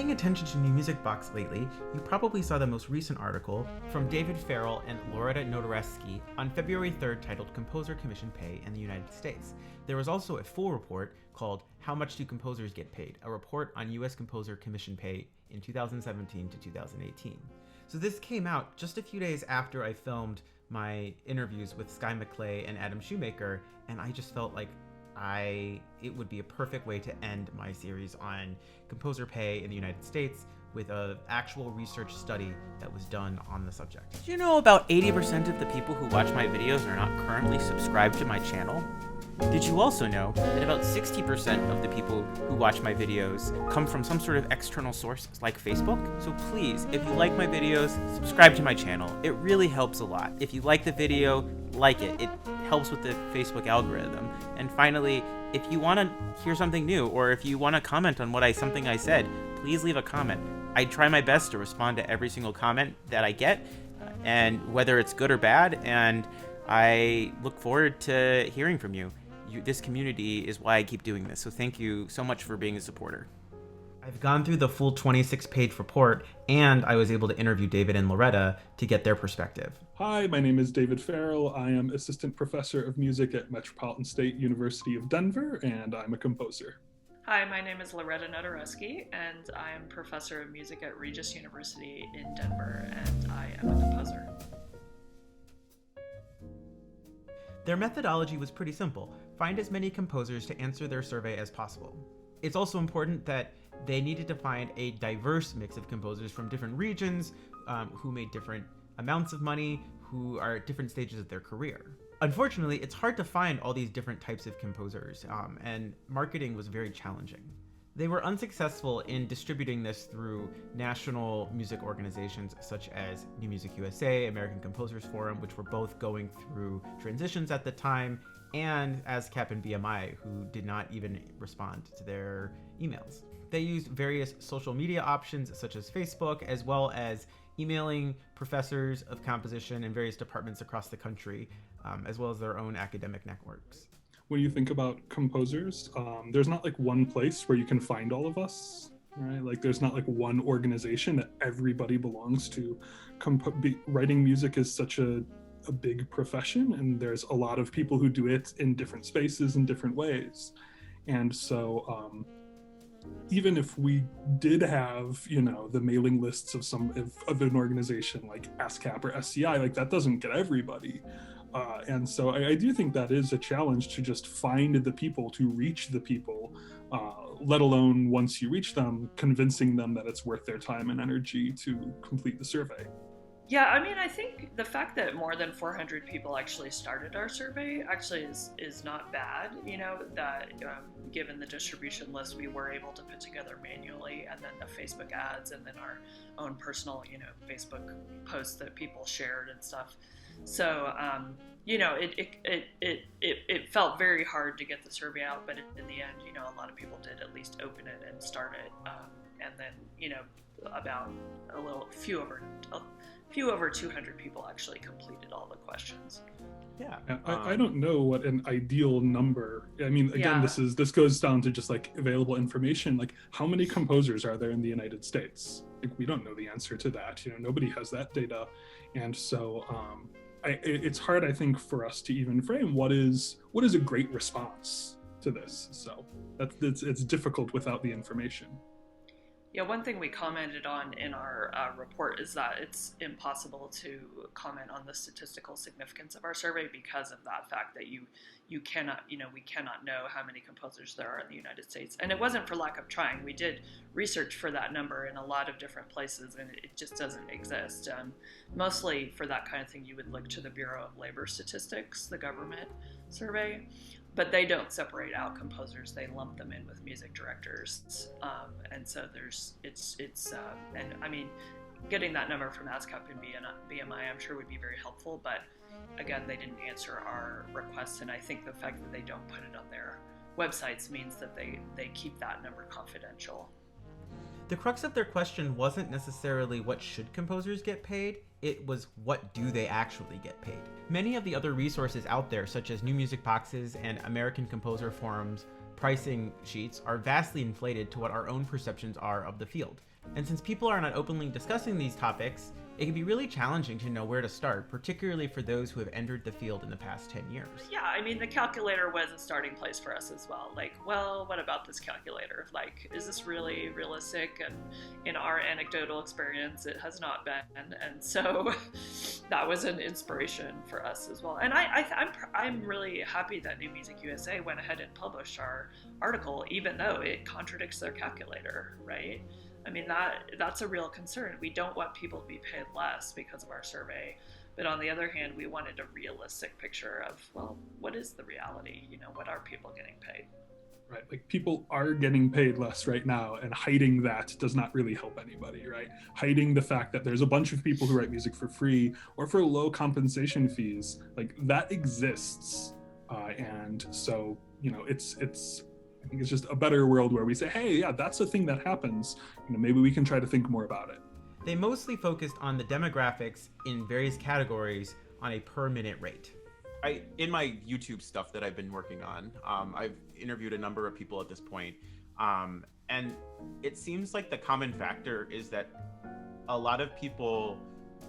paying attention to New Music Box lately, you probably saw the most recent article from David Farrell and Loretta Notareschi on February 3rd titled Composer Commission Pay in the United States. There was also a full report called How Much Do Composers Get Paid? A report on U.S. Composer Commission Pay in 2017 to 2018. So this came out just a few days after I filmed my interviews with Sky McClay and Adam Shoemaker, and I just felt like it would be a perfect way to end my series on composer pay in the United States with an actual research study that was done on the subject. Did you know about 80% of the people who watch my videos are not currently subscribed to my channel? Did you also know that about 60% of the people who watch my videos come from some sort of external source like Facebook? So please, if you like my videos, subscribe to my channel. It really helps a lot. If you like the video, like it. It helps with the Facebook algorithm. And finally, if you want to hear something new, or if you want to comment on something I said, please leave a comment. I try my best to respond to every single comment that I get, and whether it's good or bad, and I look forward to hearing from you. This community is why I keep doing this, so thank you so much for being a supporter. I've gone through the full 26-page report, and I was able to interview David and Loretta to get their perspective. Hi, my name is David Farrell. I am Assistant Professor of Music at Metropolitan State University of Denver, and I'm a composer. Hi, my name is Loretta Notareschi, and I am Professor of Music at Regis University in Denver, and I am a composer. Their methodology was pretty simple. Find as many composers to answer their survey as possible. It's also important that they needed to find a diverse mix of composers from different regions, who made different amounts of money, who are at different stages of their career. Unfortunately, it's hard to find all these different types of composers, and marketing was very challenging. They were unsuccessful in distributing this through national music organizations such as New Music USA, American Composers Forum, which were both going through transitions at the time, and ASCAP and BMI, who did not even respond to their emails. They used various social media options such as Facebook, as well as emailing professors of composition in various departments across the country, as well as their own academic networks. When you think about composers, there's not like one place where you can find all of us, right? Like there's not like one organization that everybody belongs to. Writing music is such a big profession, and there's a lot of people who do it in different spaces in different ways. And so even if we did have, the mailing lists of an organization like ASCAP or SCI, like that doesn't get everybody. And so I do think that is a challenge to just find the people, to reach the people, let alone once you reach them, convincing them that it's worth their time and energy to complete the survey. Yeah, I mean, I think the fact that more than 400 people actually started our survey actually is not bad, that given the distribution list we were able to put together manually, and then the Facebook ads, and then our own personal, Facebook posts that people shared and stuff. So, it felt very hard to get the survey out, but in the end, a lot of people did at least open it and start it. And then, about a few over 200 people actually completed all the questions. Yeah. I don't know what an ideal number. I mean, again, this goes down to just like available information. Like, how many composers are there in the United States? Like, we don't know the answer to that. Nobody has that data, and so it's hard, I think, for us to even frame what is a great response to this. So it's difficult without the information. Yeah, one thing we commented on in our report is that it's impossible to comment on the statistical significance of our survey because of that fact that we cannot know how many composers there are in the United States. And it wasn't for lack of trying. We did research for that number in a lot of different places, and it just doesn't exist. Mostly for that kind of thing, you would look to the Bureau of Labor Statistics, the government survey. But they don't separate out composers; they lump them in with music directors, and so and I mean, getting that number from ASCAP and BMI, I'm sure would be very helpful. But again, they didn't answer our requests, and I think the fact that they don't put it on their websites means that they keep that number confidential. The crux of their question wasn't necessarily what should composers get paid, it was what do they actually get paid. Many of the other resources out there, such as New Music Boxes and American Composer Forum's pricing sheets, are vastly inflated to what our own perceptions are of the field. And since people are not openly discussing these topics, it can be really challenging to know where to start, particularly for those who have entered the field in the past 10 years. Yeah, I mean, the calculator was a starting place for us as well. Like, well, what about this calculator? Like, is this really realistic? And in our anecdotal experience, it has not been. And so that was an inspiration for us as well. And I'm really happy that New Music USA went ahead and published our article, even though it contradicts their calculator, right? I mean, that's a real concern. We don't want people to be paid less because of our survey. But on the other hand, we wanted a realistic picture of, well, what is the reality? You know, what are people getting paid? Right, like people are getting paid less right now, and hiding that does not really help anybody, right? Hiding the fact that there's a bunch of people who write music for free or for low compensation fees, like that exists. And so, you know, I think it's just a better world where we say, hey, yeah, that's a thing that happens. You know, maybe we can try to think more about it. They mostly focused on the demographics in various categories on a per minute rate. In my YouTube stuff that I've been working on, I've interviewed a number of people at this point, and it seems like the common factor is that a lot of people,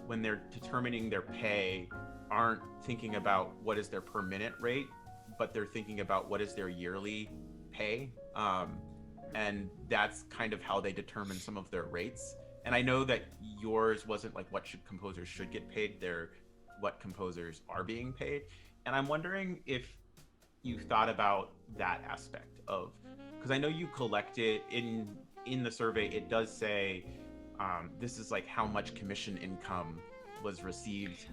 when they're determining their pay, aren't thinking about what is their per minute rate, but they're thinking about what is their yearly pay, and that's kind of how they determine some of their rates. And I know that yours wasn't like what composers should get paid, they're what composers are being paid. And I'm wondering if you thought about that aspect of, because I know you collected in the survey, it does say this is like how much commission income was received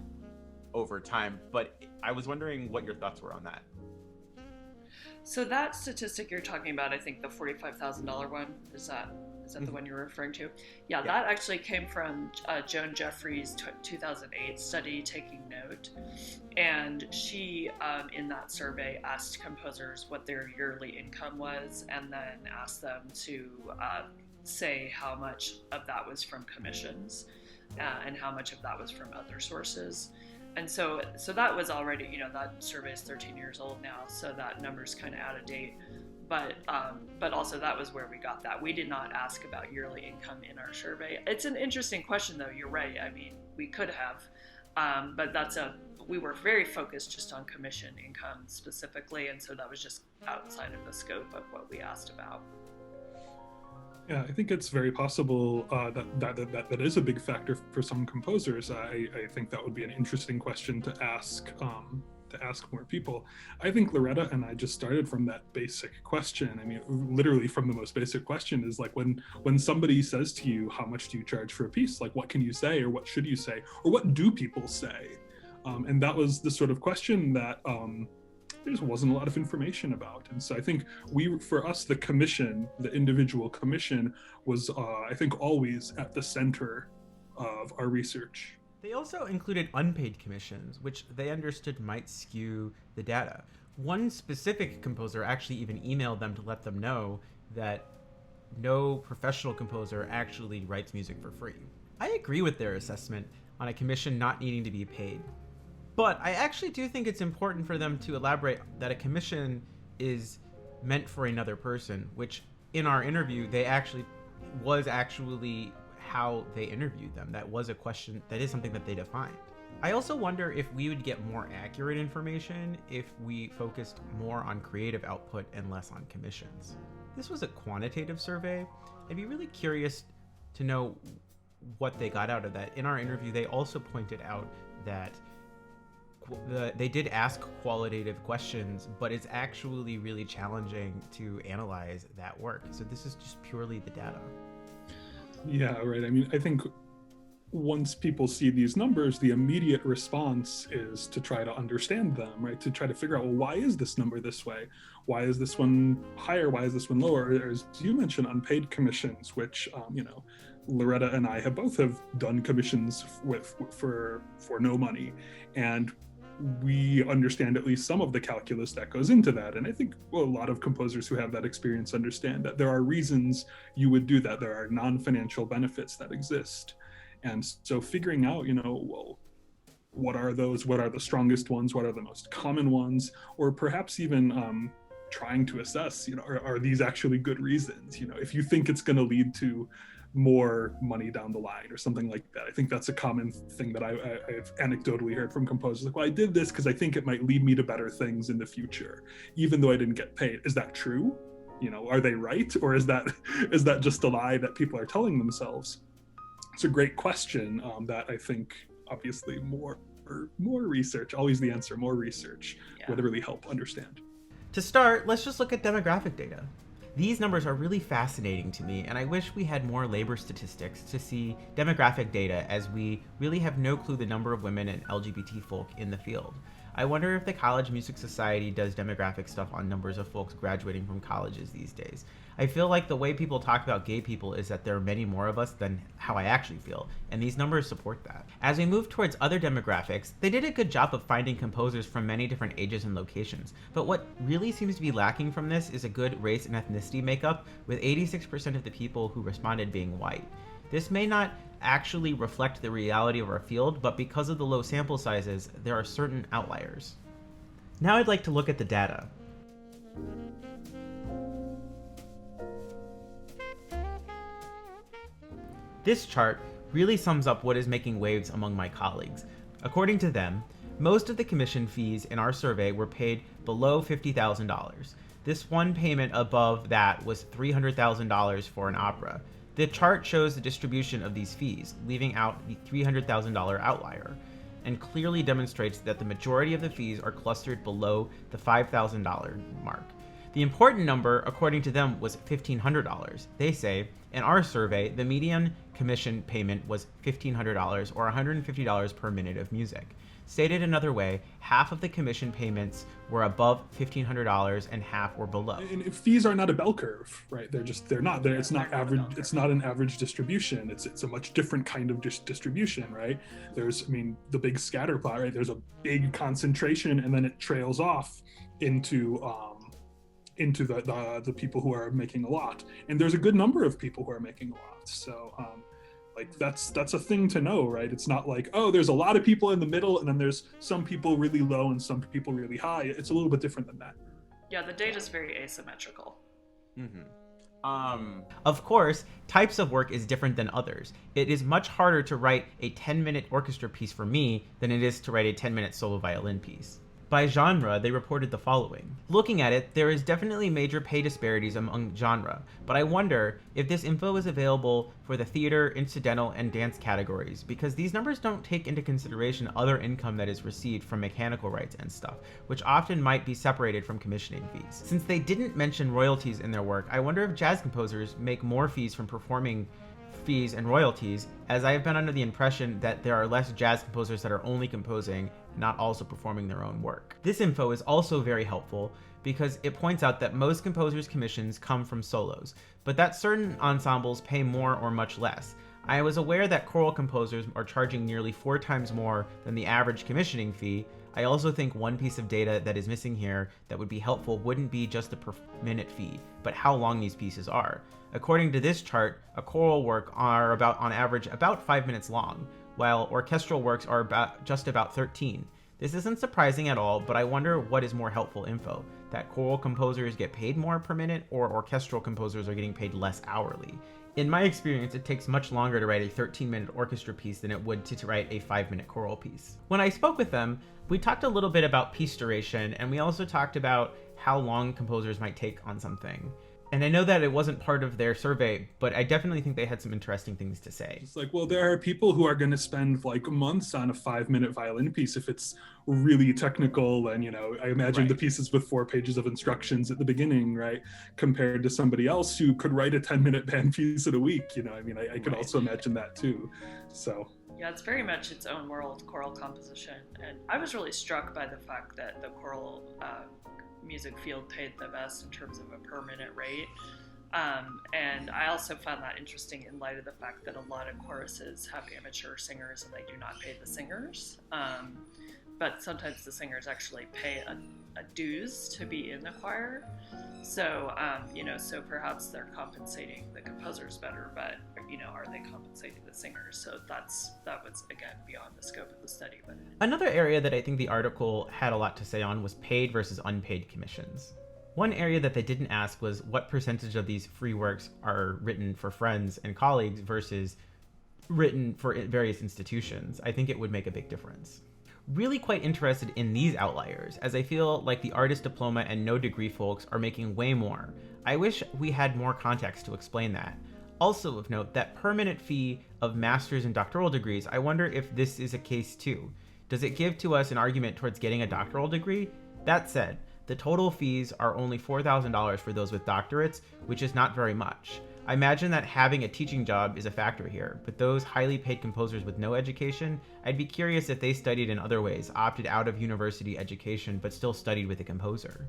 over time, but I was wondering what your thoughts were on that. So that statistic you're talking about, I think the $45,000 one, is that the one you're referring to? Yeah, that actually came from Joan Jeffrey's 2008 study, Taking Note. And she, in that survey, asked composers what their yearly income was, and then asked them to say how much of that was from commissions and how much of that was from other sources. And so that was already, you know, that survey is 13 years old now, so that number's kind of out of date. But also that was where we got that. We did not ask about yearly income in our survey. It's an interesting question, though. You're right. I mean, we could have, but we were very focused just on commission income specifically, and so that was just outside of the scope of what we asked about. Yeah, I think it's very possible that is a big factor for some composers. I think that would be an interesting question to ask more people. I think Loretta and I just started from that basic question. I mean, literally from the most basic question is like when somebody says to you, how much do you charge for a piece? Like, what can you say, or what should you say, or what do people say? And that was the sort of question that there just wasn't a lot of information about. And so I think for us, the commission, the individual commission was, I think, always at the center of our research. They also included unpaid commissions, which they understood might skew the data. One specific composer actually even emailed them to let them know that no professional composer actually writes music for free. I agree with their assessment on a commission not needing to be paid. But I actually do think it's important for them to elaborate that a commission is meant for another person, which in our interview, was actually how they interviewed them. That was a question, that is something that they defined. I also wonder if we would get more accurate information if we focused more on creative output and less on commissions. This was a quantitative survey. I'd be really curious to know what they got out of that. In our interview, they also pointed out that they did ask qualitative questions, but it's actually really challenging to analyze that work. So this is just purely the data. Yeah, right. I mean, I think once people see these numbers, the immediate response is to try to understand them, right? To try to figure out, well, why is this number this way? Why is this one higher? Why is this one lower? Or, as you mentioned, unpaid commissions, which, Loretta and I have done commissions for no money. And we understand at least some of the calculus that goes into that. And I think a lot of composers who have that experience understand that there are reasons you would do that. There are non-financial benefits that exist. And so figuring out, well, what are those? What are the strongest ones? What are the most common ones? Or perhaps even trying to assess, are these actually good reasons? If you think it's going to lead to more money down the line or something like that. I think that's a common thing that I've anecdotally heard from composers. Like, well, I did this because I think it might lead me to better things in the future, even though I didn't get paid. Is that true? Are they right? Or is that just a lie that people are telling themselves? It's a great question that I think obviously more research, always the answer, more research would really help understand. To start, let's just look at demographic data. These numbers are really fascinating to me, and I wish we had more labor statistics to see demographic data, as we really have no clue the number of women and LGBT folk in the field. I wonder if the College Music Society does demographic stuff on numbers of folks graduating from colleges these days. I feel like the way people talk about gay people is that there are many more of us than how I actually feel, and these numbers support that. As we move towards other demographics, they did a good job of finding composers from many different ages and locations, but what really seems to be lacking from this is a good race and ethnicity makeup, with 86% of the people who responded being white. This may not actually reflect the reality of our field, but because of the low sample sizes, there are certain outliers. Now I'd like to look at the data. This chart really sums up what is making waves among my colleagues. According to them, most of the commission fees in our survey were paid below $50,000. This one payment above that was $300,000 for an opera. The chart shows the distribution of these fees, leaving out the $300,000 outlier, and clearly demonstrates that the majority of the fees are clustered below the $5,000 mark. The important number, according to them, was $1,500. They say, in our survey, the median commission payment was $1,500 or $150 per minute of music. Stated another way, half of the commission payments were above $1,500 and half were below. And fees are not a bell curve, right? They're not. It's not average. It's not an average distribution. It's a much different kind of distribution, right? There's, the big scatter plot, right? There's a big concentration, and then it trails off into the people who are making a lot. And there's a good number of people who are making a lot. So that's a thing to know, right? It's not like, oh, there's a lot of people in the middle and then there's some people really low and some people really high. It's a little bit different than that. Yeah, the data is very asymmetrical. Of course, types of work is different than others. It is much harder to write a 10-minute orchestra piece for me than it is to write a 10-minute solo violin piece. By genre, they reported the following. Looking at it, there is definitely major pay disparities among genre, but I wonder if this info is available for the theater, incidental, and dance categories, because these numbers don't take into consideration other income that is received from mechanical rights and stuff, which often might be separated from commissioning fees. Since they didn't mention royalties in their work, I wonder if jazz composers make more fees from performing fees and royalties, as I have been under the impression that there are less jazz composers that are only composing, not also performing their own work. This info is also very helpful because it points out that most composers' commissions come from solos, but that certain ensembles pay more or much less. I was aware that choral composers are charging nearly 4 times more than the average commissioning fee. I also think one piece of data that is missing here that would be helpful wouldn't be just the per minute fee, but how long these pieces are. According to this chart, a choral work are on average about 5 minutes long, while orchestral works are just about 13. This isn't surprising at all, but I wonder what is more helpful info, that choral composers get paid more per minute or orchestral composers are getting paid less hourly. In my experience, it takes much longer to write a 13-minute orchestra piece than it would to write a 5-minute choral piece. When I spoke with them, we talked a little bit about piece duration, and we also talked about how long composers might take on something. And I know that it wasn't part of their survey, but I definitely think they had some interesting things to say. It's like, well, there are people who are going to spend like months on a 5-minute violin piece if it's really technical. And, I imagine the pieces with 4 pages of instructions at the beginning, right? Compared to somebody else who could write a 10-minute band piece in a week. I could also imagine that too. So. Yeah, it's very much its own world, choral composition. And I was really struck by the fact that the choral music field paid the best in terms of a per minute rate. And I also found that interesting in light of the fact that a lot of choruses have amateur singers and they do not pay the singers. But sometimes the singers actually pay a dues to be in the choir. So, so perhaps they're compensating the composers better, but, are they compensating the singers? So that was, again, beyond the scope of the study. But another area that I think the article had a lot to say on was paid versus unpaid commissions. One area that they didn't ask was what percentage of these free works are written for friends and colleagues versus written for various institutions. I think it would make a big difference. Really quite interested in these outliers, as I feel like the artist diploma and no degree folks are making way more. I wish we had more context to explain that. Also of note, that permanent fee of master's and doctoral degrees, I wonder if this is a case too. Does it give to us an argument towards getting a doctoral degree? That said, the total fees are only $4,000 for those with doctorates, which is not very much. I imagine that having a teaching job is a factor here, but those highly paid composers with no education, I'd be curious if they studied in other ways, opted out of university education, but still studied with a composer.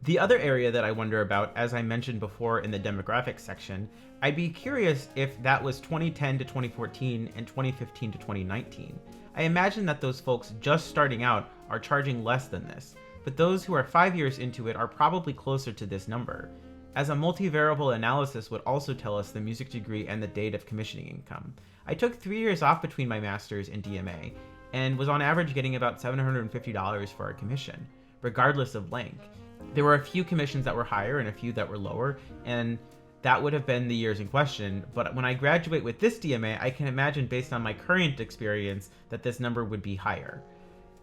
The other area that I wonder about, as I mentioned before in the demographics section, I'd be curious if that was 2010 to 2014 and 2015 to 2019. I imagine that those folks just starting out are charging less than this, but those who are 5 years into it are probably closer to this number, as a multivariable analysis would also tell us the music degree and the date of commissioning income. I took 3 years off between my master's and DMA, and was on average getting about $750 for a commission, regardless of length. There were a few commissions that were higher and a few that were lower, and that would have been the years in question, but when I graduate with this DMA, I can imagine based on my current experience that this number would be higher.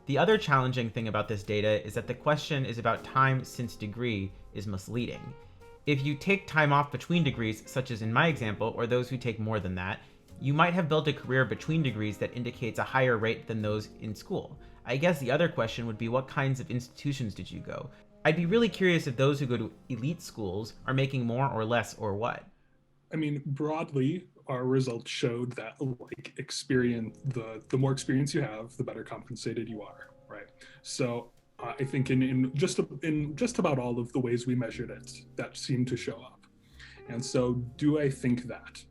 The other challenging thing about this data is that the question is about time since degree is misleading. If you take time off between degrees, such as in my example, or those who take more than that, you might have built a career between degrees that indicates a higher rate than those in school. I guess the other question would be, what kinds of institutions did you go? I'd be really curious if those who go to elite schools are making more or less, or what. I mean, broadly, our results showed that like experience, the more experience you have, the better compensated you are, right? So I think in just about all of the ways we measured it, that seemed to show up. And so do I think that?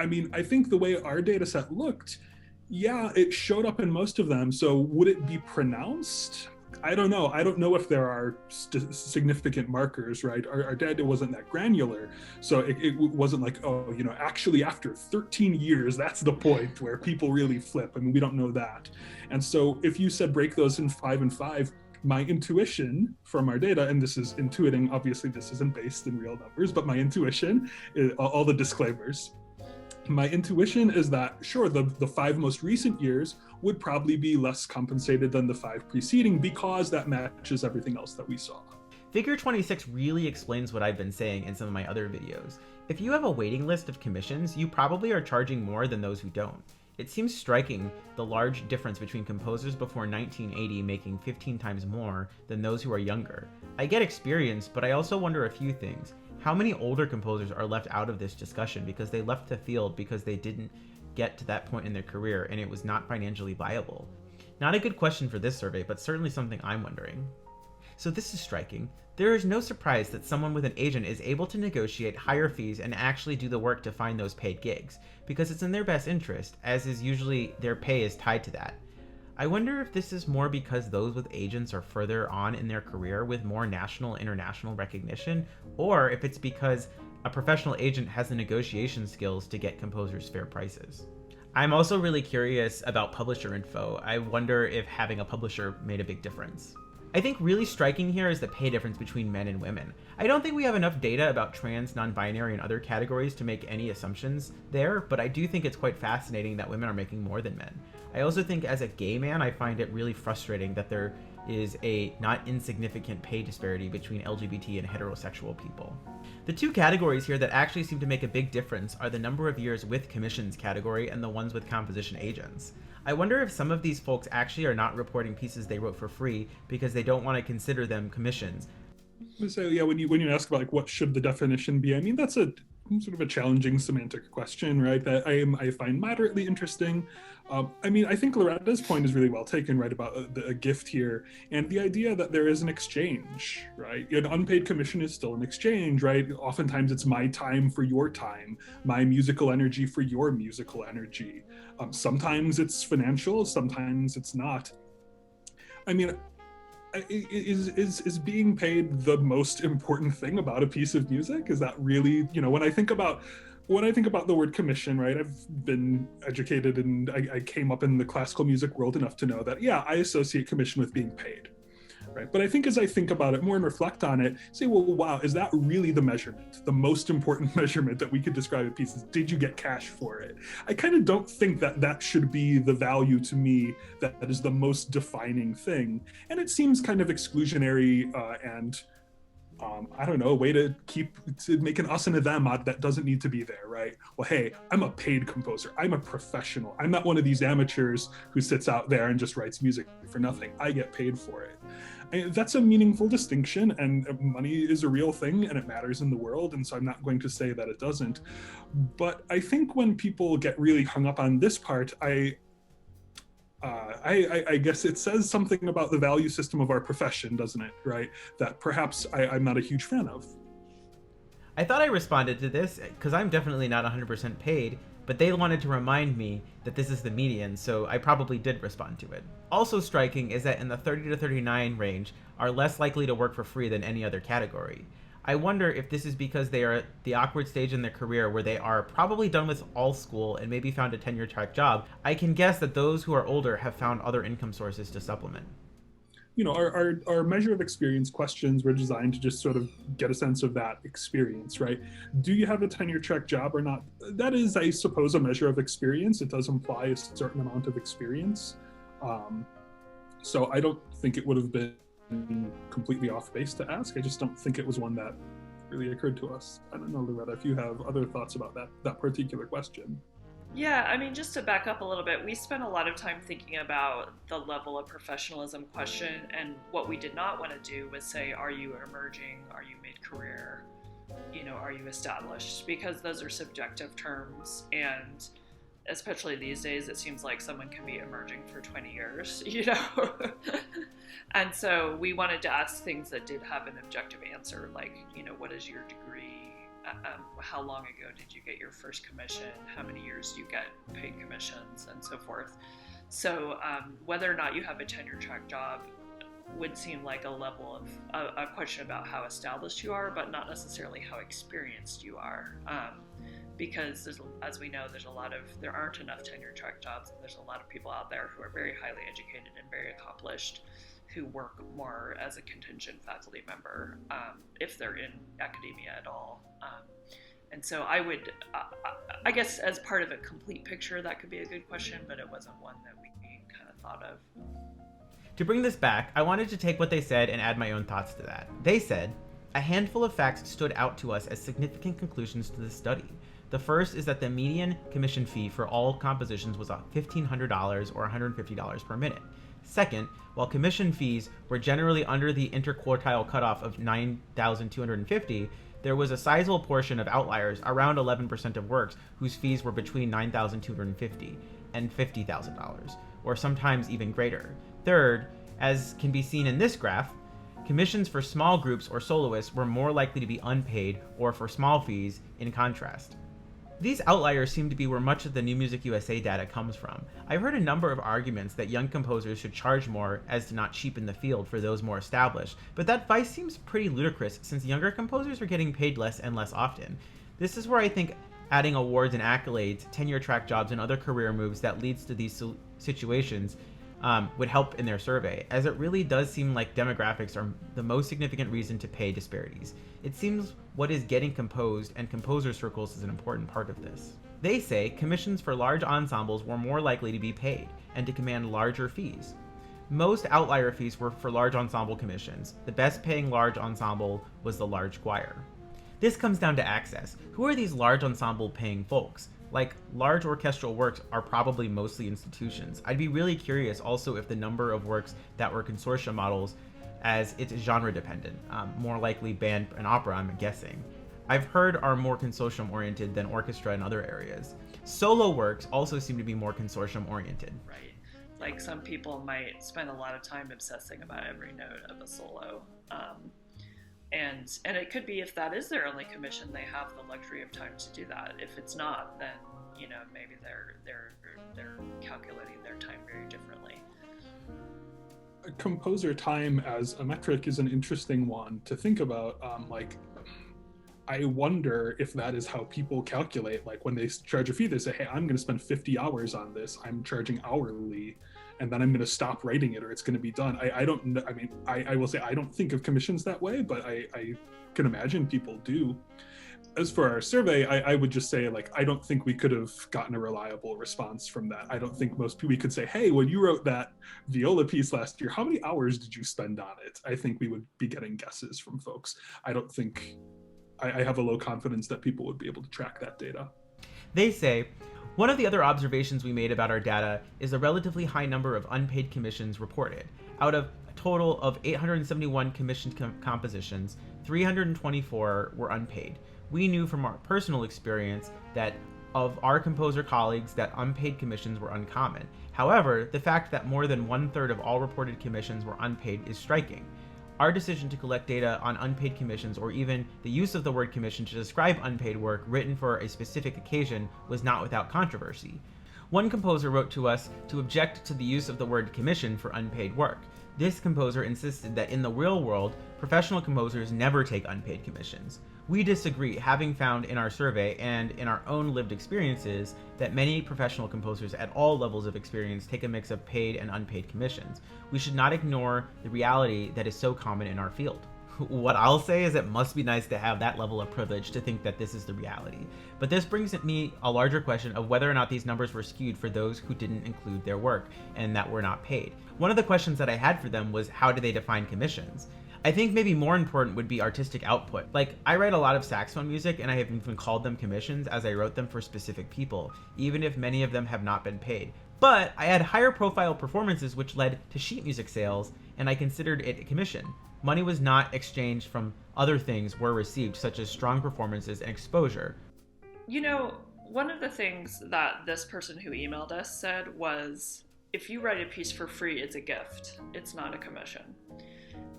I mean, I think the way our data set looked, yeah, it showed up in most of them. So would it be pronounced? I don't know. I don't know if there are significant markers, right? Our data wasn't that granular. So it wasn't like, oh, you know, actually after 13 years, that's the point where people really flip. I mean, we don't know that. And so if you said break those in 5 and 5, my intuition from our data, and this is intuiting, obviously this isn't based in real numbers, but my intuition, all the disclaimers, my intuition is that, sure, the 5 most recent years would probably be less compensated than the 5 preceding because that matches everything else that we saw. Figure 26 really explains what I've been saying in some of my other videos. If you have a waiting list of commissions, you probably are charging more than those who don't. It seems striking the large difference between composers before 1980 making 15 times more than those who are younger. I get experience, but I also wonder a few things. How many older composers are left out of this discussion because they left the field because they didn't get to that point in their career and it was not financially viable? Not a good question for this survey, but certainly something I'm wondering. So this is striking. There is no surprise that someone with an agent is able to negotiate higher fees and actually do the work to find those paid gigs, because it's in their best interest, as is usually their pay is tied to that. I wonder if this is more because those with agents are further on in their career with more national, international recognition, or if it's because a professional agent has the negotiation skills to get composers fair prices. I'm also really curious about publisher info. I wonder if having a publisher made a big difference. I think really striking here is the pay difference between men and women. I don't think we have enough data about trans, non-binary, and other categories to make any assumptions there, but I do think it's quite fascinating that women are making more than men. I also think as a gay man, I find it really frustrating that there is a not insignificant pay disparity between LGBT and heterosexual people. The two categories here that actually seem to make a big difference are the number of years with commissions category and the ones with composition agents. I wonder if some of these folks actually are not reporting pieces they wrote for free because they don't want to consider them commissions. So yeah, when you ask about like what should the definition be, I mean that's a sort of a challenging semantic question, right? That I find moderately interesting. I mean, I think Loretta's point is really well taken, right, about a gift here, and the idea that there is an exchange, right? An unpaid commission is still an exchange, right? Oftentimes it's my time for your time, my musical energy for your musical energy. Sometimes it's financial, sometimes it's not. I mean, is being paid the most important thing about a piece of music? Is that really, you know, when I think about the word commission, right, I've been educated and I came up in the classical music world enough to know that, yeah, I associate commission with being paid. right? But I think as I think about it more and reflect on it, say, well, wow, is that really the measurement? The most important measurement that we could describe a piece is, did you get cash for it? I kind of don't think that that should be the value to me that is the most defining thing. And it seems kind of exclusionary and I don't know, a way to make an us and a them that doesn't need to be there, right? Well, hey, I'm a paid composer. I'm a professional. I'm not one of these amateurs who sits out there and just writes music for nothing. I get paid for it. And that's a meaningful distinction, and money is a real thing and it matters in the world. And so I'm not going to say that it doesn't. But I think when people get really hung up on this part, I guess it says something about the value system of our profession, doesn't it? Right? That perhaps I'm not a huge fan of. I thought I responded to this because I'm definitely not 100% paid, but they wanted to remind me that this is the median, so I probably did respond to it. Also striking is that in the 30 to 39 range are less likely to work for free than any other category. I wonder if this is because they are at the awkward stage in their career where they are probably done with all school and maybe found a tenure track job. I can guess that those who are older have found other income sources to supplement. You know, our measure of experience questions were designed to just sort of get a sense of that experience, right? Do you have a tenure track job or not? That is, I suppose, a measure of experience. It does imply a certain amount of experience. So I don't think it would have been completely off base to ask. I just don't think it was one that really occurred to us. I don't know, Loretta, if you have other thoughts about that particular question. Yeah, I mean, just to back up a little bit, we spent a lot of time thinking about the level of professionalism question, and what we did not want to do was say, are you emerging, are you mid-career, you know, are you established? Because those are subjective terms, and especially these days, it seems like someone can be emerging for 20 years, you know? And so we wanted to ask things that did have an objective answer, like, you know, what is your degree? How long ago did you get your first commission? How many years do you get paid commissions, and so forth? So whether or not you have a tenure track job would seem like a level of a question about how established you are, but not necessarily how experienced you are. Because as we know, there aren't enough tenure track jobs, and there's a lot of people out there who are very highly educated and very accomplished who work more as a contingent faculty member, if they're in academia at all. And so I guess as part of a complete picture, that could be a good question, but it wasn't one that we kind of thought of. To bring this back, I wanted to take what they said and add my own thoughts to that. They said, a handful of facts stood out to us as significant conclusions to this study. The first is that the median commission fee for all compositions was $1,500 or $150 per minute. Second, while commission fees were generally under the interquartile cutoff of $9,250, there was a sizable portion of outliers, around 11% of works, whose fees were between $9,250 and $50,000, or sometimes even greater. Third, as can be seen in this graph, commissions for small groups or soloists were more likely to be unpaid or for small fees in contrast. These outliers seem to be where much of the New Music USA data comes from. I've heard a number of arguments that young composers should charge more as to not cheapen the field for those more established, but that advice seems pretty ludicrous since younger composers are getting paid less and less often. This is where I think adding awards and accolades, tenure track jobs, and other career moves that leads to these situations would help in their survey, as it really does seem like demographics are the most significant reason to pay disparities. It seems what is getting composed and composer circles is an important part of this. They say commissions for large ensembles were more likely to be paid and to command larger fees. Most outlier fees were for large ensemble commissions. The best paying large ensemble was the large choir. This comes down to access. Who are these large ensemble paying folks? Like, large orchestral works are probably mostly institutions. I'd be really curious also if the number of works that were consortium models, as it's genre dependent, more likely band and opera, I'm guessing. I've heard are more consortium oriented than orchestra in other areas. Solo works also seem to be more consortium oriented. Right. Like some people might spend a lot of time obsessing about every note of a solo. And it could be, if that is their only commission, they have the luxury of time to do that. If it's not, then, you know, maybe they're calculating their time very differently. Composer time as a metric is an interesting one to think about. I wonder if that is how people calculate, like when they charge a fee, they say, hey, I'm going to spend 50 hours on this, I'm charging hourly. and then I'm going to stop writing it or it's going to be done. I don't know. I mean, I will say I don't think of commissions that way, but I can imagine people do. As for our survey, I would just say, like, I don't think we could have gotten a reliable response from that. I don't think most people, we could say, hey, when you wrote that viola piece last year, how many hours did you spend on it? I think we would be getting guesses from folks. I don't think, I have a low confidence that people would be able to track that data. They say, one of the other observations we made about our data is the relatively high number of unpaid commissions reported. Out of a total of 871 commissioned compositions, 324 were unpaid. We knew from our personal experience that of our composer colleagues that unpaid commissions were uncommon. However, the fact that more than 1/3 of all reported commissions were unpaid is striking. Our decision to collect data on unpaid commissions, or even the use of the word commission to describe unpaid work written for a specific occasion, was not without controversy. One composer wrote to us to object to the use of the word commission for unpaid work. This composer insisted that in the real world, professional composers never take unpaid commissions. We disagree, having found in our survey and in our own lived experiences that many professional composers at all levels of experience take a mix of paid and unpaid commissions. We should not ignore the reality that is so common in our field. What I'll say is it must be nice to have that level of privilege to think that this is the reality. But this brings me a larger question of whether or not these numbers were skewed for those who didn't include their work and that were not paid. One of the questions that I had for them was, how do they define commissions? I think maybe more important would be artistic output. Like, I write a lot of saxophone music, and I have even called them commissions as I wrote them for specific people, even if many of them have not been paid. But I had higher profile performances which led to sheet music sales, and I considered it a commission. Money was not exchanged from other things were received, such as strong performances and exposure. You know, one of the things that this person who emailed us said was, if you write a piece for free, it's a gift. It's not a commission.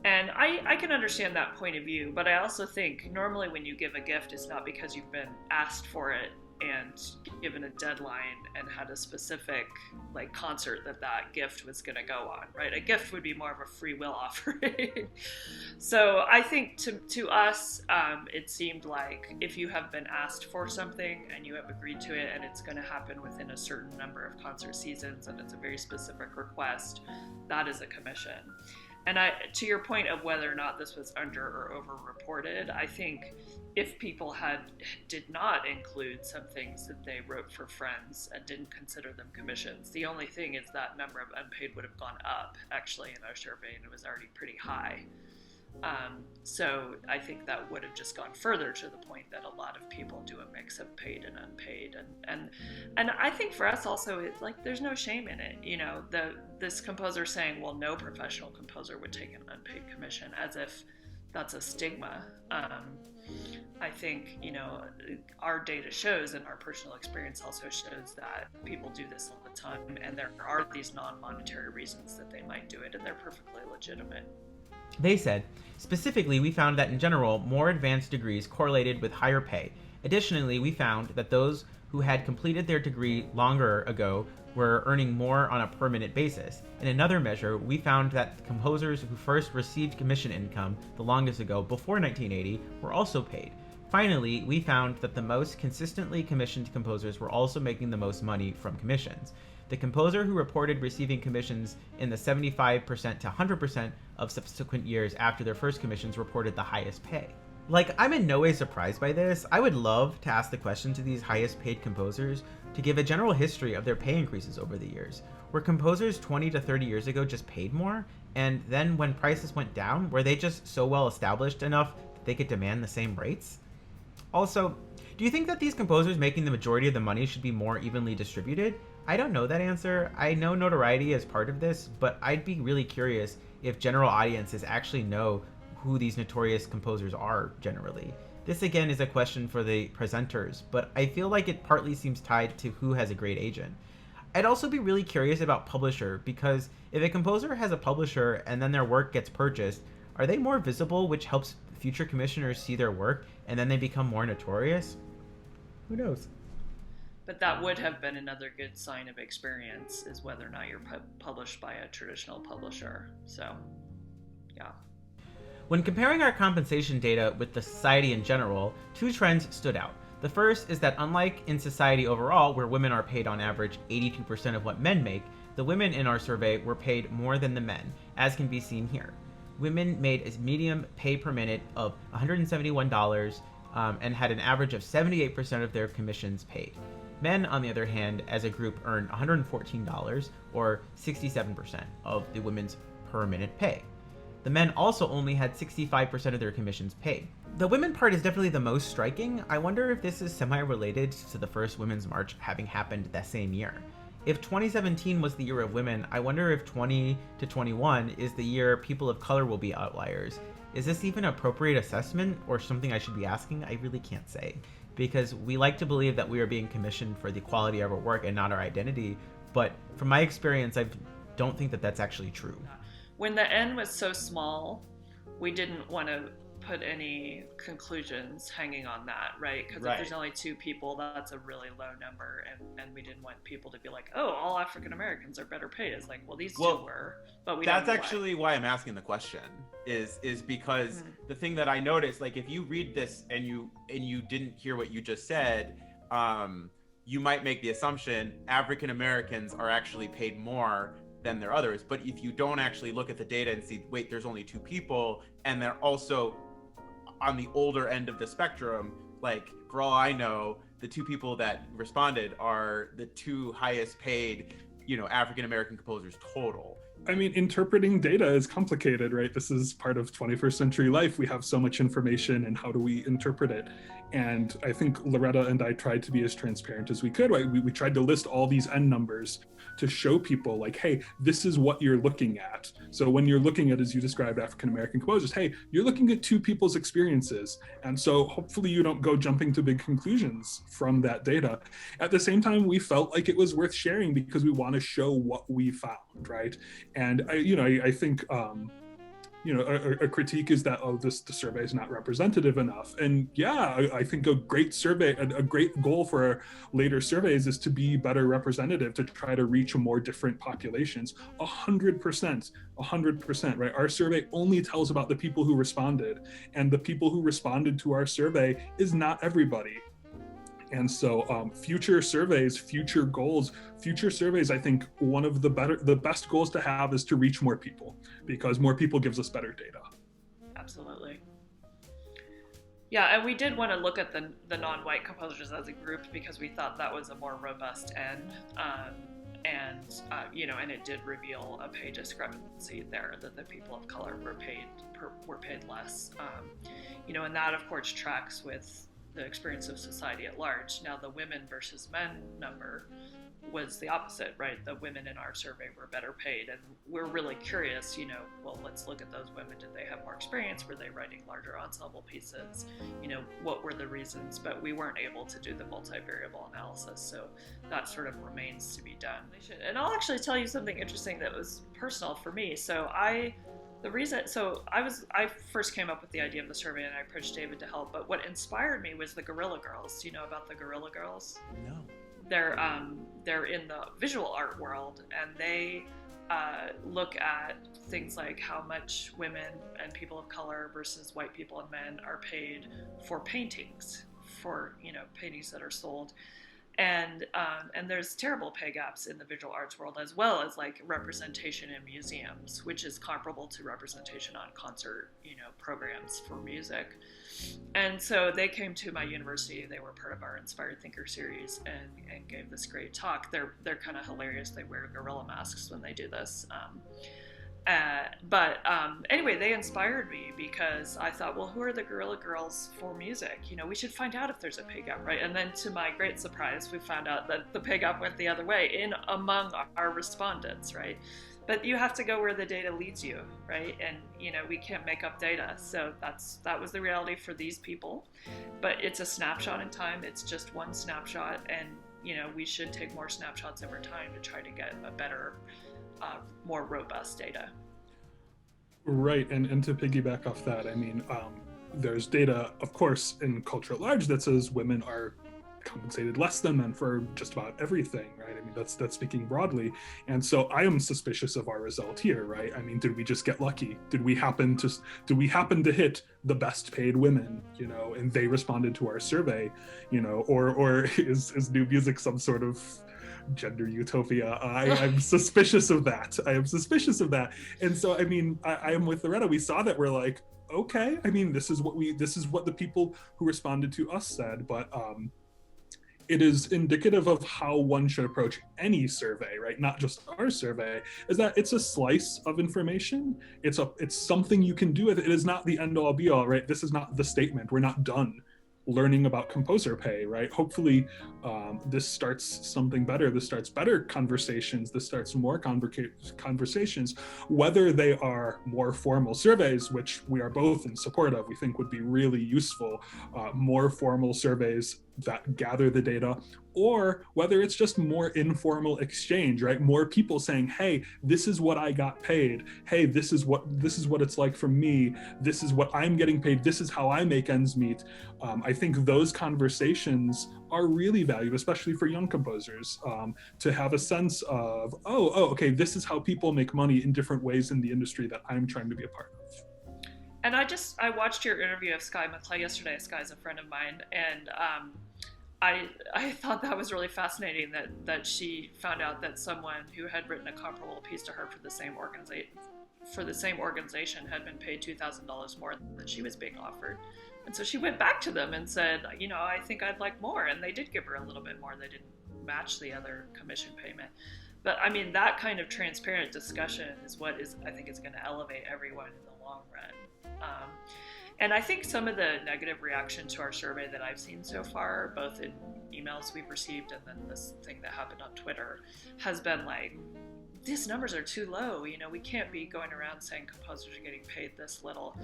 And I can understand that point of view, but I also think normally when you give a gift, it's not because you've been asked for it and given a deadline and had a specific concert that gift was going to go on, right? A gift would be more of a free will offering. So I think to us, it seemed like if you have been asked for something and you have agreed to it and it's going to happen within a certain number of concert seasons and it's a very specific request, that is a commission. And to your point of whether or not this was under or over reported, I think if people did not include some things that they wrote for friends and didn't consider them commissions, the only thing is that number of unpaid would have gone up actually in our survey, and it was already pretty high. So I think that would have just gone further to the point that a lot of people do a mix of paid and unpaid, and I think for us also, it's like there's no shame in it. You know, this composer saying, well, no professional composer would take an unpaid commission, as if that's a stigma. I think, you know, our data shows and our personal experience also shows that people do this all the time, and there are these non-monetary reasons that they might do it, and they're perfectly legitimate. They said, specifically, we found that in general, more advanced degrees correlated with higher pay. Additionally, we found that those who had completed their degree longer ago were earning more on a per-minute basis. In another measure, we found that composers who first received commission income the longest ago, before 1980, were also paid. Finally, we found that the most consistently commissioned composers were also making the most money from commissions. The composer who reported receiving commissions in the 75% to 100% of subsequent years after their first commissions reported the highest pay. Like, I'm in no way surprised by this. I would love to ask the question to these highest paid composers to give a general history of their pay increases over the years. Were composers 20 to 30 years ago just paid more? And then when prices went down, were they just so well established enough that they could demand the same rates? Also, do you think that these composers making the majority of the money should be more evenly distributed? I don't know that answer. I know notoriety is part of this, but I'd be really curious if general audiences actually know who these notorious composers are generally. This again is a question for the presenters, but I feel like it partly seems tied to who has a great agent. I'd also be really curious about publisher, because if a composer has a publisher and then their work gets purchased, are they more visible, which helps future commissioners see their work and then they become more notorious? Who knows? But that would have been another good sign of experience, is whether or not you're published by a traditional publisher. So, yeah. When comparing our compensation data with the society in general, two trends stood out. The first is that unlike in society overall, where women are paid on average 82% of what men make, the women in our survey were paid more than the men, as can be seen here. Women made a median pay per minute of $171 and had an average of 78% of their commissions paid. Men, on the other hand, as a group, earned $114, or 67% of the women's per minute pay. The men also only had 65% of their commissions paid. The women part is definitely the most striking. I wonder if this is semi-related to the first Women's March having happened that same year. If 2017 was the year of women, I wonder if 20 to 21 is the year people of color will be outliers. Is this even an appropriate assessment or something I should be asking? I really can't say, because we like to believe that we are being commissioned for the quality of our work and not our identity, but from my experience, I don't think that that's actually true. When the N was so small, we didn't want to put any conclusions hanging on that, right? Because if there's only 2 people, that's a really low number, and we didn't want people to be like, oh, all African Americans are better paid. It's like, well, these 2 were, but we don't know why. That's actually why I'm asking the question, is because the thing that I noticed, like, if you read this and you didn't hear what you just said, you might make the assumption African Americans are actually paid more than their others. But if you don't actually look at the data and see, wait, there's only 2 people, and they're also on the older end of the spectrum, like, for all I know, the 2 people that responded are the 2 highest paid, African American composers total. I mean, interpreting data is complicated, right? This is part of 21st century life. We have so much information, and how do we interpret it? And I think Loretta and I tried to be as transparent as we could, right? We tried to list all these N numbers to show people, like, hey, this is what you're looking at. So when you're looking at, as you described, African American composers, hey, you're looking at 2 people's experiences. And so hopefully you don't go jumping to big conclusions from that data. At the same time, we felt like it was worth sharing because we want to show what we found, right? And I think a critique is that, the survey is not representative enough. And yeah, I think a great survey, a great goal for later surveys is to be better representative, to try to reach more different populations. 100%, right? Our survey only tells about the people who responded, and the people who responded to our survey is not everybody. And so future surveys, future goals, future surveys, I think one of the best goals to have is to reach more people, because more people gives us better data. Absolutely. Yeah, and we did want to look at the non-white composers as a group because we thought that was a more robust end. And it did reveal a pay discrepancy there, that the people of color were paid less. And that of course tracks with the experience of society at large. Now, the women versus men number was the opposite, right? The women in our survey were better paid, and we're really curious, well, let's look at those women. Did they have more experience? Were they writing larger ensemble pieces? What were the reasons? But we weren't able to do the multivariable analysis, so that sort of remains to be done. And I'll actually tell you something interesting that was personal for me. I first came up with the idea of the survey, and I approached David to help, but what inspired me was the Guerrilla Girls. Do you know about the Guerrilla Girls? No. They're in the visual art world, and they look at things like how much women and people of color versus white people and men are paid for paintings, paintings that are sold. And there's terrible pay gaps in the visual arts world, as well as like representation in museums, which is comparable to representation on concert, programs for music. And so they came to my university. They were part of our Inspired Thinker series and gave this great talk. They're kind of hilarious. They wear gorilla masks when they do this. Anyway, they inspired me because I thought, well, who are the Guerrilla Girls for music? We should find out if there's a pay gap, right? And then to my great surprise, we found out that the pay gap went the other way among our respondents, right? But you have to go where the data leads you, right? And, we can't make up data. So that was the reality for these people. But it's a snapshot in time. It's just one snapshot. And, we should take more snapshots over time to try to get a better, more robust data. Right, and to piggyback off that, I mean, there's data, of course, in culture at large that says women are compensated less than men for just about everything, right? I mean, that's speaking broadly. And so I am suspicious of our result here, right? I mean, did we just get lucky? Did we happen to hit the best paid women, and they responded to our survey, or is new music some sort of gender utopia. I'm suspicious of that. I am suspicious of that. And so, I mean, I am with Loretta. We saw that, we're like, okay, I mean, this is what the people who responded to us said, but it is indicative of how one should approach any survey, right? Not just our survey, is that it's a slice of information. It's something you can do with it. It is not the end all be all, right? This is not the statement. We're not done learning about composer pay, right? Hopefully this starts something better. This starts better conversations. This starts more conversations, whether they are more formal surveys, which we are both in support of, we think would be really useful, more formal surveys that gather the data, or whether it's just more informal exchange, right? More people saying, hey, this is what I got paid. Hey, this is what it's like for me. This is what I'm getting paid. This is how I make ends meet. I think those conversations are really valuable, especially for young composers, to have a sense of, okay, this is how people make money in different ways in the industry that I'm trying to be a part of. And I watched your interview of Skye McClay yesterday. Skye's a friend of mine, and I thought that was really fascinating that she found out that someone who had written a comparable piece to her for the same organization had been paid $2,000 more than she was being offered. And so she went back to them and said, I think I'd like more. And they did give her a little bit more. They didn't match the other commission payment. But I mean, that kind of transparent discussion is what I think is going to elevate everyone in the long run. And I think some of the negative reaction to our survey that I've seen so far, both in emails we've received and then this thing that happened on Twitter, has been like, these numbers are too low. We can't be going around saying composers are getting paid this little.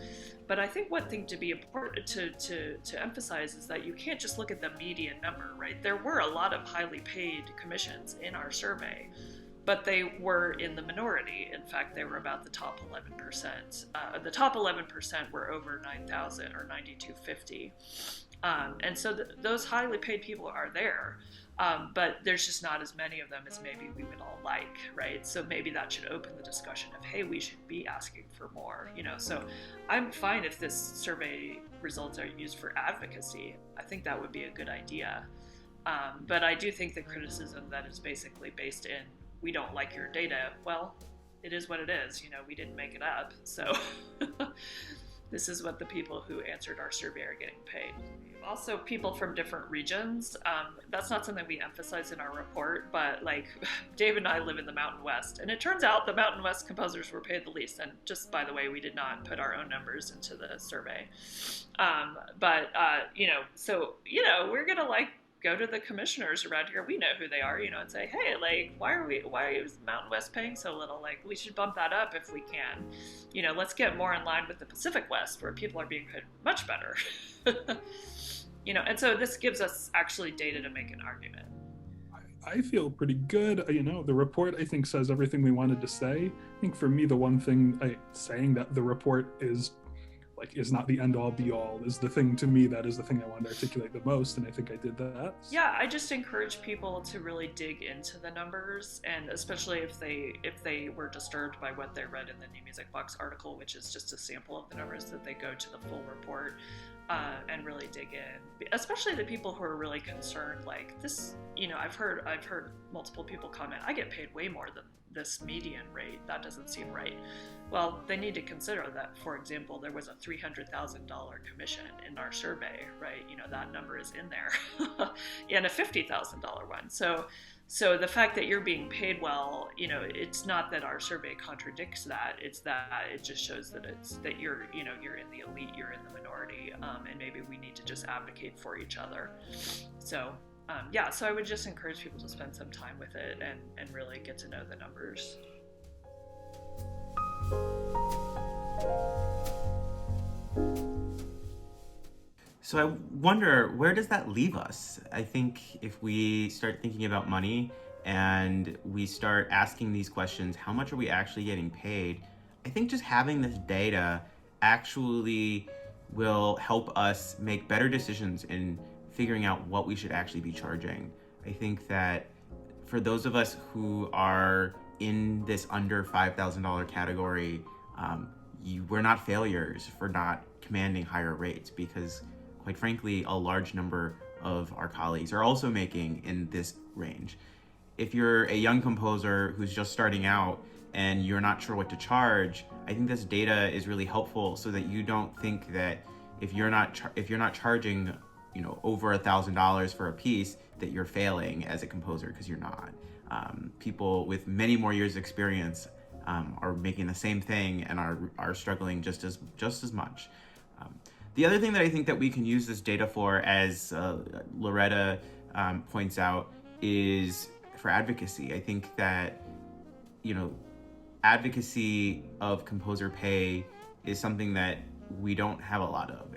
But I think one thing to be important to emphasize is that you can't just look at the median number, right? There were a lot of highly paid commissions in our survey, but they were in the minority. In fact, they were about the top 11%. The top 11% were over 9,000 or 9,250. And so those highly paid people are there, but there's just not as many of them as maybe we would all like, right? So maybe that should open the discussion of, hey, we should be asking for more, So I'm fine if this survey results are used for advocacy. I think that would be a good idea. But I do think the criticism that is basically based in, we don't like your data, well, it is what it is. We didn't make it up. So this is what the people who answered our survey are getting paid. Also, people from different regions. That's not something we emphasize in our report, but like Dave and I live in the Mountain West, and it turns out the Mountain West composers were paid the least. And just by the way, we did not put our own numbers into the survey. So we're gonna go to the commissioners around here. We know who they are, and say, hey, why is Mountain West paying so little? We should bump that up if we can. Let's get more in line with the Pacific West, where people are being paid much better. And so this gives us actually data to make an argument. I feel pretty good. The report, I think, says everything we wanted to say. I think for me, the one thing saying that the report is not the end all be all is the thing to me that is the thing I want to articulate the most, and I think I did that. Yeah, I just encourage people to really dig into the numbers, and especially if they were disturbed by what they read in the New Music Box article, which is just a sample of the numbers, that they go to the full report and really dig in. Especially the people who are really concerned, like this. I've heard multiple people comment, I get paid way more than this median rate. That doesn't seem right. Well, they need to consider that, for example, there was a $300,000 commission in our survey, right? That number is in there, and a $50,000 one. So the fact that you're being paid well, it's not that our survey contradicts that. It's that it just shows that you're in the elite, you're in the minority, and maybe we need to just advocate for each other. So I would just encourage people to spend some time with it and really get to know the numbers. So I wonder, where does that leave us? I think if we start thinking about money and we start asking these questions, how much are we actually getting paid? I think just having this data actually will help us make better decisions in figuring out what we should actually be charging. I think that for those of us who are in this under $5,000 category, we're not failures for not commanding higher rates, because quite frankly, a large number of our colleagues are also making in this range. if you're a young composer who's just starting out and you're not sure what to charge, I think this data is really helpful so that you don't think that if you're not charging, over $1,000 for a piece, that you're failing as a composer, because you're not. People with many more years experience are making the same thing and are struggling just as much. The other thing that I think that we can use this data for, as Loretta points out, is for advocacy. I think that, advocacy of composer pay is something that we don't have a lot of.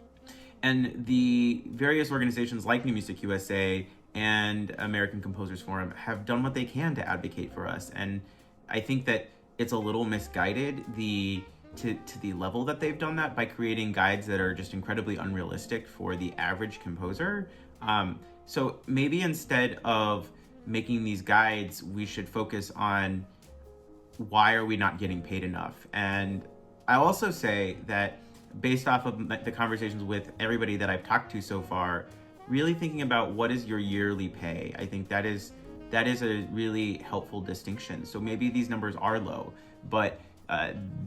And the various organizations like New Music USA and American Composers Forum have done what they can to advocate for us. And I think that it's a little misguided to the level that they've done that by creating guides that are just incredibly unrealistic for the average composer. So maybe instead of making these guides, we should focus on why are we not getting paid enough. And I'll also say that based off of the conversations with everybody that I've talked to so far, really thinking about what is your yearly pay. I think that is a really helpful distinction. So maybe these numbers are low, but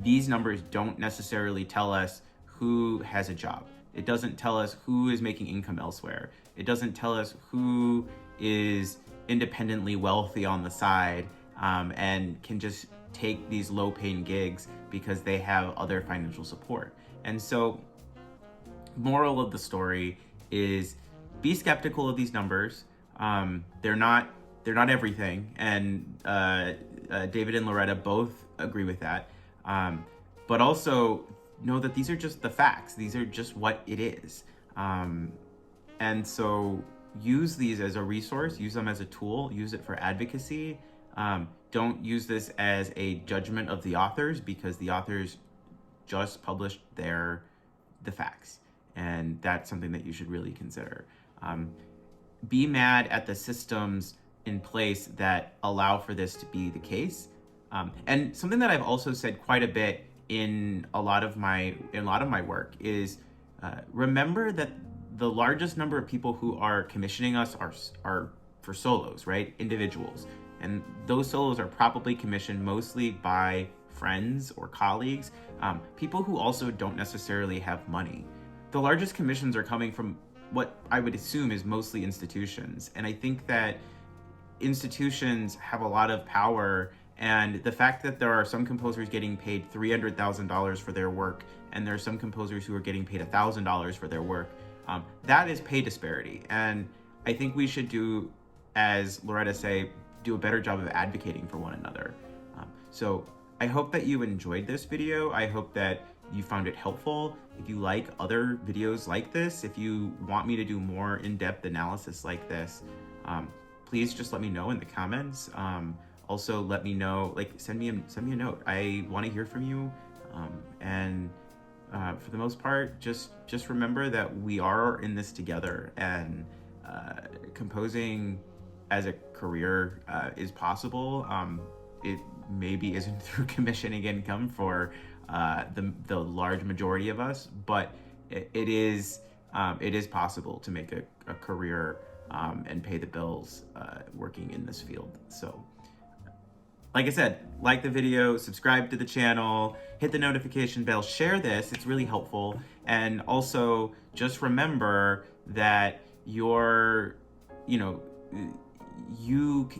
these numbers don't necessarily tell us who has a job. It doesn't tell us who is making income elsewhere. It doesn't tell us who is independently wealthy on the side and can just take these low-paying gigs because they have other financial support. And so, moral of the story is be skeptical of these numbers. They're not everything, and David and Loretta both agree with that. But also know that these are just the facts. These are just what it is. And so use these as a resource, use them as a tool, use it for advocacy. Don't use this as a judgment of the authors, because the authors just published the facts. And that's something that you should really consider. Be mad at the systems in place that allow for this to be the case. And something that I've also said quite a bit in a lot of my work is remember that the largest number of people who are commissioning us are for solos, right? Individuals. And those solos are probably commissioned mostly by friends or colleagues, people who also don't necessarily have money. The largest commissions are coming from what I would assume is mostly institutions. And I think that institutions have a lot of power, and the fact that there are some composers getting paid $300,000 for their work, and there are some composers who are getting paid $1,000 for their work, that is pay disparity. And I think we should do, as Loretta do a better job of advocating for one another. So I hope that you enjoyed this video. I hope that you found it helpful. If you like other videos like this, if you want me to do more in-depth analysis like this, please just let me know in the comments. Also, let me know, send me a note. I want to hear from you. And for the most part, just remember that we are in this together, and composing as a career is possible. It maybe isn't through commissioning income for the large majority of us, but it is possible to make a career and pay the bills working in this field. So, like I said, like the video, subscribe to the channel, hit the notification bell, share this, it's really helpful. And also just remember that you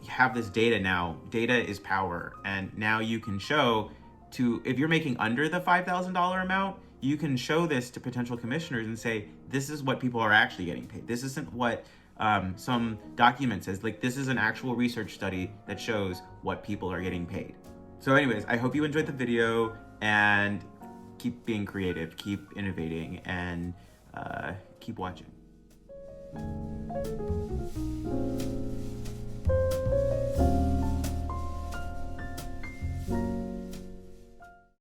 have this data now. Data is power. And now you can show if you're making under the $5,000 amount, you can show this to potential commissioners and say, this is what people are actually getting paid. This isn't what some document says. This is an actual research study that shows what people are getting paid. So anyways, I hope you enjoyed the video, and keep being creative, keep innovating, and keep watching.